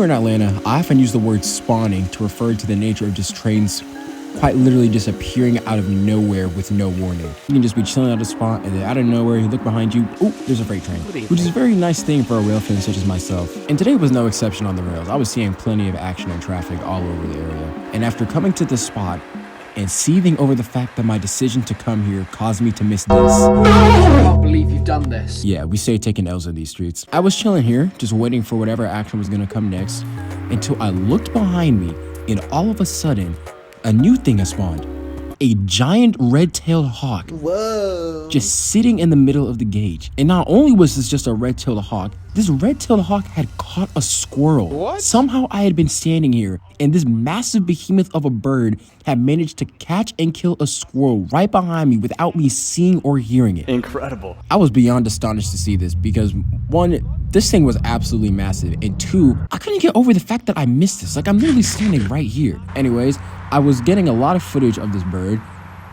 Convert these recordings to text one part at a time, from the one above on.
here in Atlanta, I often use the word spawning to refer to the nature of just trains quite literally just appearing out of nowhere with no warning. You can just be chilling at a spot and then out of nowhere you look behind you, ooh, there's a freight train, which is a very nice thing for a rail fan such as myself. And today was no exception on the rails. I was seeing plenty of action and traffic all over the area. And after coming to this spot and seething over the fact that my decision to come here caused me to miss this. I can't believe you've done this. Yeah, we say taking L's in these streets. I was chilling here, just waiting for whatever action was gonna come next, until I looked behind me and all of a sudden, a new thing has spawned. A giant red-tailed hawk. Whoa. Just sitting in the middle of the gauge. And not only was this just a red-tailed hawk, this red-tailed hawk had caught a squirrel. What? Somehow I had been standing here and this massive behemoth of a bird had managed to catch and kill a squirrel right behind me without me seeing or hearing it. Incredible. I was beyond astonished to see this because one, this thing was absolutely massive, and two, I couldn't get over the fact that I missed this. Like, I'm literally standing right here. Anyways, I was getting a lot of footage of this bird,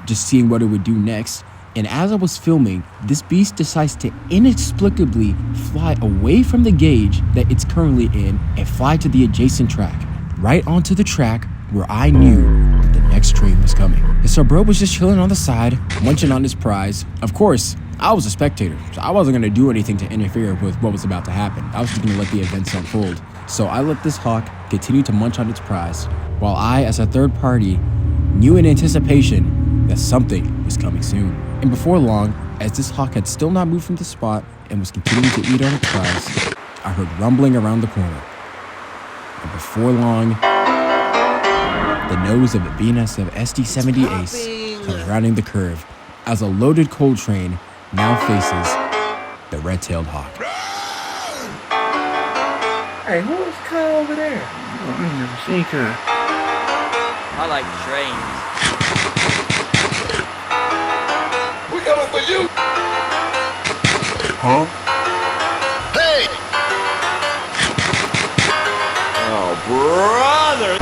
just seeing what it would do next. And as I was filming, this beast decides to inexplicably fly away from the gauge that it's currently in and fly to the adjacent track, right onto the track where I knew that the next train was coming. And so bro was just chilling on the side, munching on his prize. Of course, I was a spectator, so I wasn't gonna do anything to interfere with what was about to happen. I was just gonna let the events unfold. So I let this hawk continue to munch on its prize, while I, as a third party, knew in anticipation that something was coming soon. And before long, as this hawk had still not moved from the spot and was continuing to eat on its prize, I heard rumbling around the corner. And before long, the nose of a BNSF SD70 Ace comes rounding the curve as a loaded coal train now faces the red-tailed hawk. Hey, who's Kyle over there? I never seen her. I like trains. We coming for you! Huh? Hey! Oh, brother!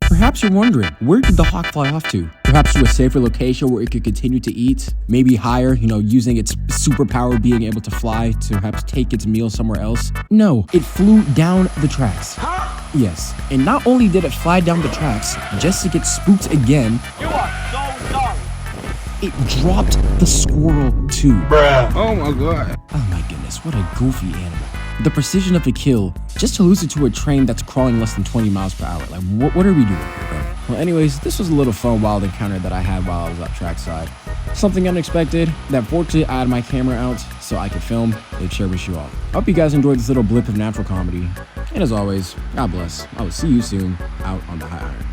Perhaps you're wondering, where did the hawk fly off to? Perhaps to a safer location where it could continue to eat, maybe higher, using its superpower being able to fly to perhaps take its meal somewhere else? No, it flew down the tracks. Yes, and not only did it fly down the tracks, just to get spooked again, You are so sorry. it dropped the squirrel too. Bruh. Oh my god. Oh my goodness, what a goofy animal. The precision of the kill, just to lose it to a train that's crawling less than 20 miles per hour. Like, what are we doing here, bro? Well, anyways, this was a little fun, wild encounter that I had while I was at trackside. Something unexpected that fortunately I had my camera out so I could film and share with you all. I hope you guys enjoyed this little blip of natural comedy. And as always, God bless. I will see you soon out on the high iron.